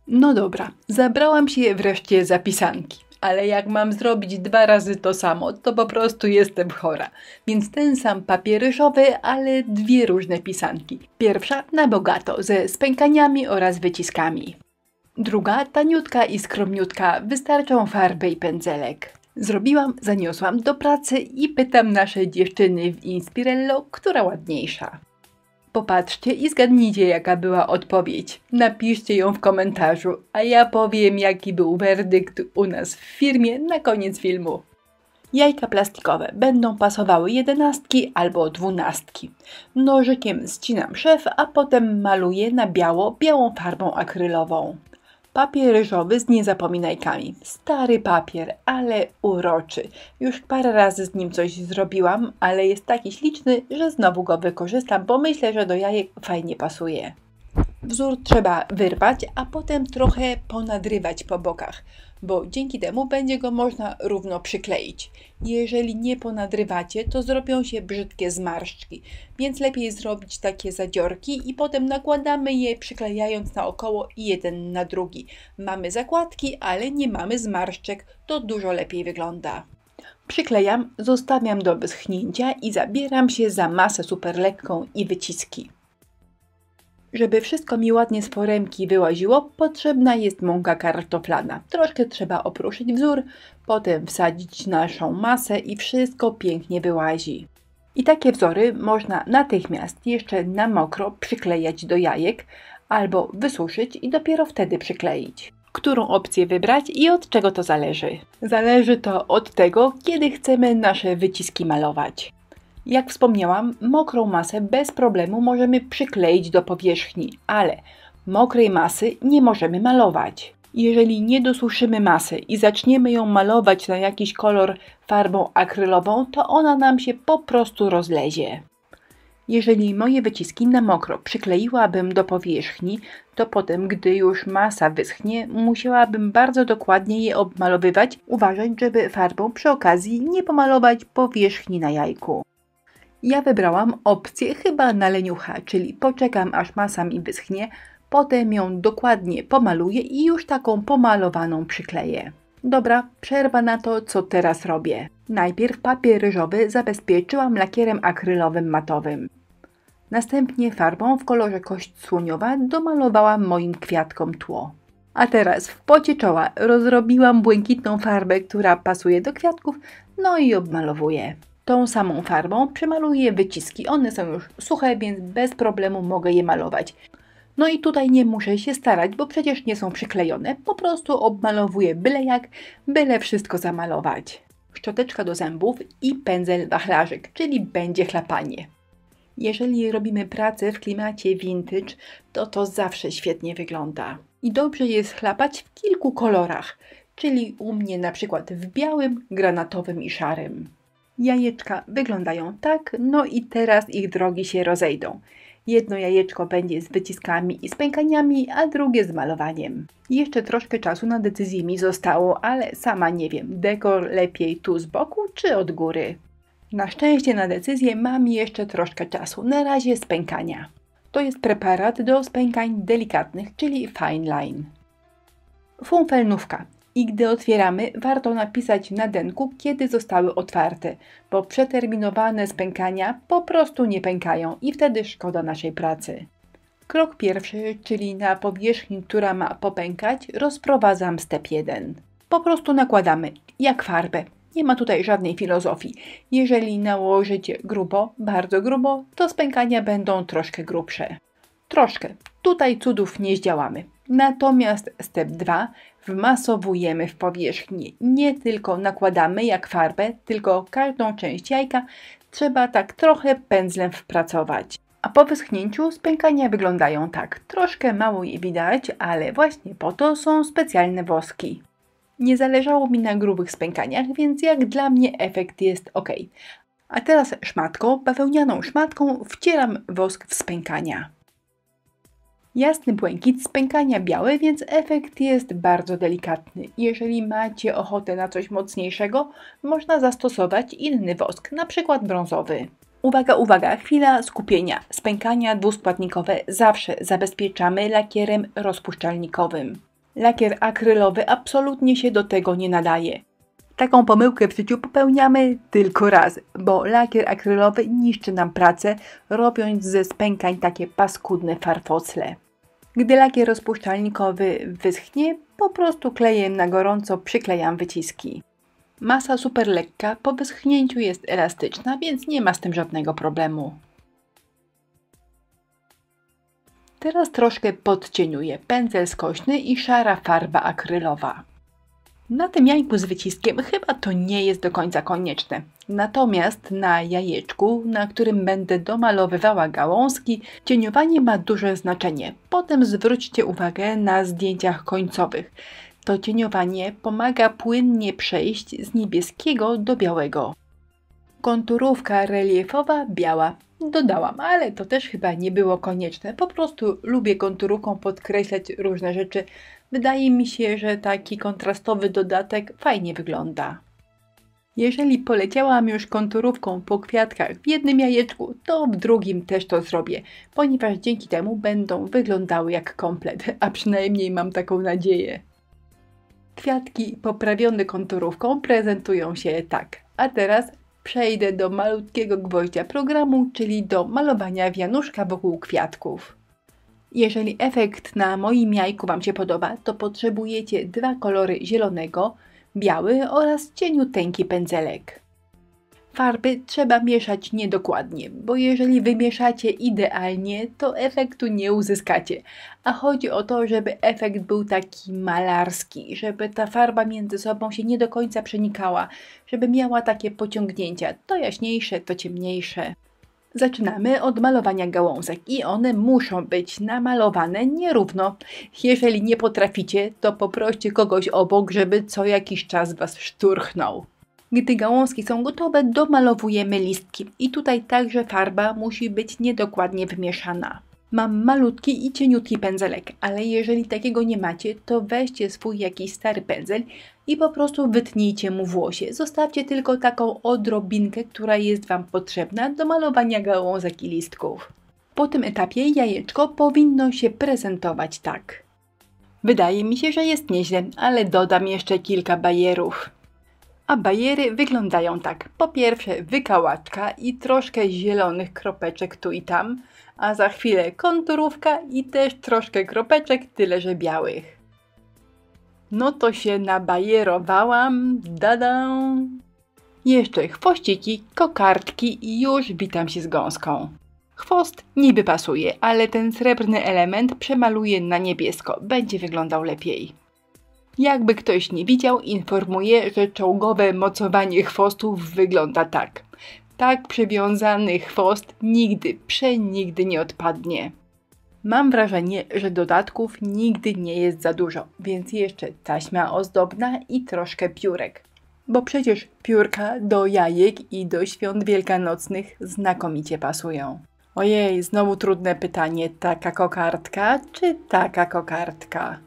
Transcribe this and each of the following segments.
No dobra, zabrałam się wreszcie za pisanki. Ale jak mam zrobić 2 razy to samo, to po prostu jestem chora. Więc ten sam papier ryżowy, ale 2 różne pisanki. Pierwsza na bogato, ze spękaniami oraz wyciskami. Druga taniutka i skromniutka, wystarczą farby i pędzelek. Zrobiłam, zaniosłam do pracy i pytam nasze dziewczyny w Inspirello, która ładniejsza. Popatrzcie i zgadnijcie, jaka była odpowiedź. Napiszcie ją w komentarzu, a ja powiem, jaki był werdykt u nas w firmie na koniec filmu. Jajka plastikowe będą pasowały 11 albo 12. Nożykiem ścinam szef, a potem maluję na biało białą farbą akrylową. Papier ryżowy z niezapominajkami. Stary papier, ale uroczy. Już parę razy z nim coś zrobiłam, ale jest taki śliczny, że znowu go wykorzystam, bo myślę, że do jajek fajnie pasuje. Wzór trzeba wyrwać, a potem trochę ponadrywać po bokach, bo dzięki temu będzie go można równo przykleić. Jeżeli nie ponadrywacie, to zrobią się brzydkie zmarszczki, więc lepiej zrobić takie zadziorki i potem nakładamy je przyklejając naokoło jeden na drugi. Mamy zakładki, ale nie mamy zmarszczek, to dużo lepiej wygląda. Przyklejam, zostawiam do wyschnięcia i zabieram się za masę super lekką i wyciski. Żeby wszystko mi ładnie z foremki wyłaziło, potrzebna jest mąka kartoflana. Troszkę trzeba opruszyć wzór, potem wsadzić naszą masę i wszystko pięknie wyłazi. I takie wzory można natychmiast jeszcze na mokro przyklejać do jajek albo wysuszyć i dopiero wtedy przykleić. Którą opcję wybrać i od czego to zależy? Zależy to od tego, kiedy chcemy nasze wyciski malować. Jak wspomniałam, mokrą masę bez problemu możemy przykleić do powierzchni, ale mokrej masy nie możemy malować. Jeżeli nie dosuszymy masy i zaczniemy ją malować na jakiś kolor farbą akrylową, to ona nam się po prostu rozlezie. Jeżeli moje wyciski na mokro przykleiłabym do powierzchni, to potem, gdy już masa wyschnie, musiałabym bardzo dokładnie je obmalowywać, uważać, żeby farbą przy okazji nie pomalować powierzchni na jajku. Ja wybrałam opcję chyba na leniucha, czyli poczekam aż masa mi wyschnie, potem ją dokładnie pomaluję i już taką pomalowaną przykleję. Dobra, przerwa na to, co teraz robię. Najpierw papier ryżowy zabezpieczyłam lakierem akrylowym matowym. Następnie farbą w kolorze kość słoniowa domalowałam moim kwiatkom tło. A teraz w pocie czoła rozrobiłam błękitną farbę, która pasuje do kwiatków, no i obmalowuję. Tą samą farbą przemaluję wyciski. One są już suche, więc bez problemu mogę je malować. No i tutaj nie muszę się starać, bo przecież nie są przyklejone. Po prostu obmalowuję byle jak, byle wszystko zamalować. Szczoteczka do zębów i pędzel wachlarzyk, czyli będzie chlapanie. Jeżeli robimy pracę w klimacie vintage, to zawsze świetnie wygląda. I dobrze jest chlapać w kilku kolorach, czyli u mnie na przykład w białym, granatowym i szarym. Jajeczka wyglądają tak, no i teraz ich drogi się rozejdą. Jedno jajeczko będzie z wyciskami i spękaniami, a drugie z malowaniem. Jeszcze troszkę czasu na decyzję mi zostało, ale sama nie wiem, dekor lepiej tu z boku czy od góry. Na szczęście na decyzję mam jeszcze troszkę czasu, na razie spękania. To jest preparat do spękań delikatnych, czyli fine line. Funfelnówka. I gdy otwieramy, warto napisać na denku, kiedy zostały otwarte, bo przeterminowane spękania po prostu nie pękają i wtedy szkoda naszej pracy. Krok pierwszy, czyli na powierzchni, która ma popękać, rozprowadzam step 1. Po prostu nakładamy, jak farbę. Nie ma tutaj żadnej filozofii. Jeżeli nałożycie grubo, bardzo grubo, to spękania będą troszkę grubsze. Troszkę. Tutaj cudów nie zdziałamy. Natomiast step 2 wmasowujemy w powierzchni. Nie tylko nakładamy jak farbę, tylko każdą część jajka trzeba tak trochę pędzlem wpracować. A po wyschnięciu spękania wyglądają tak. Troszkę mało je widać, ale właśnie po to są specjalne woski. Nie zależało mi na grubych spękaniach, więc jak dla mnie efekt jest ok. A teraz szmatką, bawełnianą szmatką wcieram wosk w spękania. Jasny błękit, spękania białe, więc efekt jest bardzo delikatny. Jeżeli macie ochotę na coś mocniejszego, można zastosować inny wosk, na przykład brązowy. Uwaga, uwaga, chwila skupienia. Spękania dwuskładnikowe zawsze zabezpieczamy lakierem rozpuszczalnikowym. Lakier akrylowy absolutnie się do tego nie nadaje. Taką pomyłkę w życiu popełniamy tylko raz, bo lakier akrylowy niszczy nam pracę, robiąc ze spękań takie paskudne farfocle. Gdy lakier rozpuszczalnikowy wyschnie, po prostu klejem na gorąco przyklejam wyciski. Masa super lekka, po wyschnięciu jest elastyczna, więc nie ma z tym żadnego problemu. Teraz troszkę podcieniuję pędzel skośny i szara farba akrylowa. Na tym jajku z wyciskiem chyba to nie jest do końca konieczne. Natomiast na jajeczku, na którym będę domalowywała gałązki, cieniowanie ma duże znaczenie. Potem zwróćcie uwagę na zdjęciach końcowych. To cieniowanie pomaga płynnie przejść z niebieskiego do białego. Konturówka reliefowa biała. Dodałam, ale to też chyba nie było konieczne. Po prostu lubię konturówką podkreślać różne rzeczy. Wydaje mi się, że taki kontrastowy dodatek fajnie wygląda. Jeżeli poleciałam już konturówką po kwiatkach w jednym jajeczku, to w drugim też to zrobię, ponieważ dzięki temu będą wyglądały jak komplet, a przynajmniej mam taką nadzieję. Kwiatki poprawione konturówką prezentują się tak, a teraz przejdę do malutkiego gwoździa programu, czyli do malowania wianuszka wokół kwiatków. Jeżeli efekt na moim jajku Wam się podoba, to potrzebujecie 2 kolory zielonego, biały oraz cieniuteńki pędzelek. Farby trzeba mieszać niedokładnie, bo jeżeli wymieszacie idealnie, to efektu nie uzyskacie. A chodzi o to, żeby efekt był taki malarski, żeby ta farba między sobą się nie do końca przenikała, żeby miała takie pociągnięcia, to jaśniejsze, to ciemniejsze. Zaczynamy od malowania gałązek i one muszą być namalowane nierówno. Jeżeli nie potraficie, to poproście kogoś obok, żeby co jakiś czas Was szturchnął. Gdy gałązki są gotowe, domalowujemy listki i tutaj także farba musi być niedokładnie wymieszana. Mam malutki i cieniutki pędzelek, ale jeżeli takiego nie macie, to weźcie swój jakiś stary pędzel i po prostu wytnijcie mu włosie. Zostawcie tylko taką odrobinkę, która jest Wam potrzebna do malowania gałązek i listków. Po tym etapie jajeczko powinno się prezentować tak. Wydaje mi się, że jest nieźle, ale dodam jeszcze kilka bajerów. A bajery wyglądają tak. Po pierwsze wykałaczka i troszkę zielonych kropeczek tu i tam, a za chwilę konturówka i też troszkę kropeczek, tyle że białych. No to się nabajerowałam, dadam. Jeszcze chwościki, kokardki i już witam się z gąską. Chwost niby pasuje, ale ten srebrny element przemaluję na niebiesko, będzie wyglądał lepiej. Jakby ktoś nie widział, informuję, że czołgowe mocowanie chwostów wygląda tak. Tak przywiązany chwost nigdy, przenigdy nie odpadnie. Mam wrażenie, że dodatków nigdy nie jest za dużo, więc jeszcze taśma ozdobna i troszkę piórek. Bo przecież piórka do jajek i do świąt wielkanocnych znakomicie pasują. Ojej, znowu trudne pytanie, taka kokardka czy taka kokardka?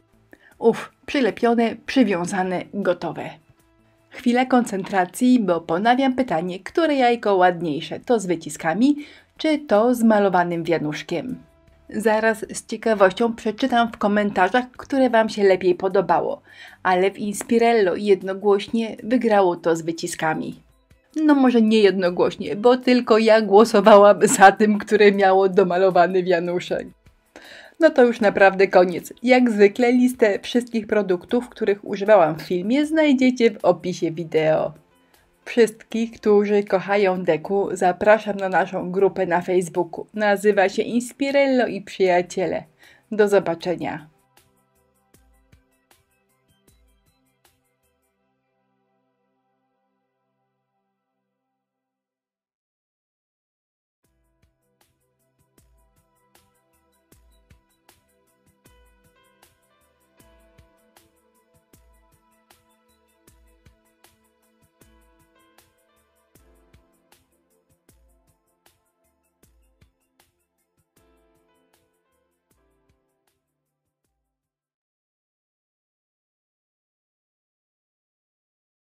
Przylepione, przywiązane, gotowe. Chwila koncentracji, bo ponawiam pytanie, które jajko ładniejsze, to z wyciskami, czy to z malowanym wianuszkiem? Zaraz z ciekawością przeczytam w komentarzach, które Wam się lepiej podobało, ale w Inspirello jednogłośnie wygrało to z wyciskami. No może nie jednogłośnie, bo tylko ja głosowałam za tym, które miało domalowany wianuszek. No to już naprawdę koniec. Jak zwykle listę wszystkich produktów, których używałam w filmie, znajdziecie w opisie wideo. Wszystkich, którzy kochają deku, zapraszam na naszą grupę na Facebooku. Nazywa się Inspirello i Przyjaciele. Do zobaczenia.